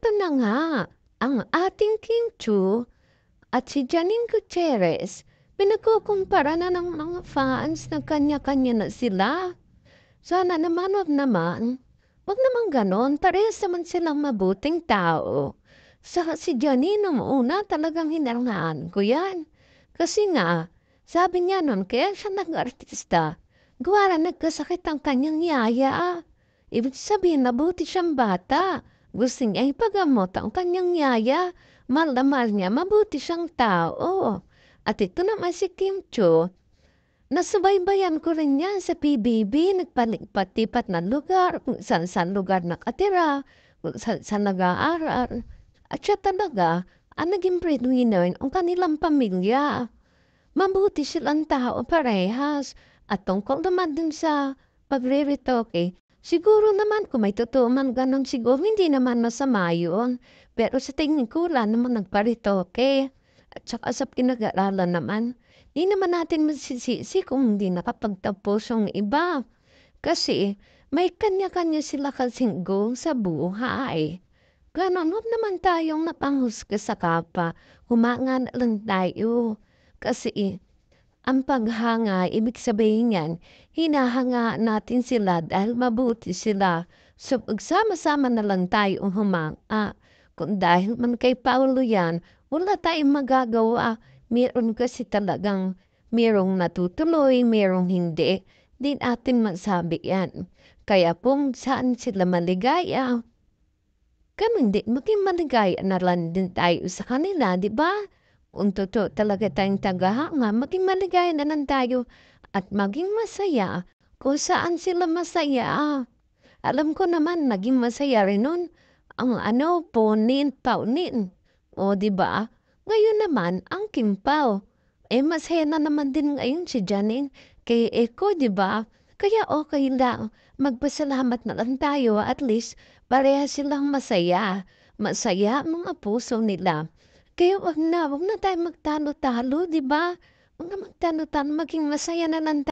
Eto na nga, ang ating Kim Chu at si Janine Gutierrez pinagkukumpara na ng mga fans na kanya-kanya na sila. Sana naman wag naman gano'n, parehas naman silang mabuting tao. Saka si Janine nung una talagang hinangaan ko 'yan. Kasi nga, sabi niya nun kaya siya nag-artista, gawa ng nagkasakit ang kanyang yaya. Ibig sabihin mabuti siyang bata. Gusto niya ipagamot ang kanyang yaya. Mahal na mahal niya, mabuti siyang tao. At ito naman si Kim Chiu, nasubaybayan ko rin yan sa PBB, nagpalipat-lipat ng lugar, kung saan-saan lugar nakatira, kung saan-saan nag-aaral. At siya talaga, ang naging breadwinner ang kanilang pamilya. Mabuti silang tao parehas. At tungkol naman din sa pagre-retoke, siguro naman kung may totoo man ganun siguro, hindi naman masama yun. Pero sa tingin ko, wala naman nagparitoke. At saka sa pinag-aaralan naman, di naman natin masisisi kung hindi nakapagtapos yung iba. Kasi may kanya-kanya sila kasing goal sa buhay. Ganon, huwag naman tayong napanghusga sa kapwa. Humanga na lang tayo. Kasi ang paghanga, ibig sabihin yan, hinahanga natin sila dahil mabuti sila. So, pagsama-sama na lang tayo humanga. Kung dahil man kay Paulo yan, wala tayong magagawa. Meron kasi talagang merong natutuloy, merong hindi. Di natin masabi yan. Kaya kung saan sila maligaya, ganun din, maging maligaya na lang din tayo sa kanila, di ba? Kung totoo talaga tayong tagahanga, maging maligaya na lang tayo at maging masaya kung saan sila masaya. Alam ko naman, naging masaya rin nun ang Ponin, Paunin. O, di ba? Ngayon naman, ang Kimpaw. Masaya na naman din ngayon si Janine kay Eko, di ba? Kaya okay lang. Magpasalamat na lang tayo. At least, parehas silang masaya. Masaya ang mga puso nila. Kaya wag na tayo magtalo-talo, di ba? Wag na magtalo-talo, maging masaya na lang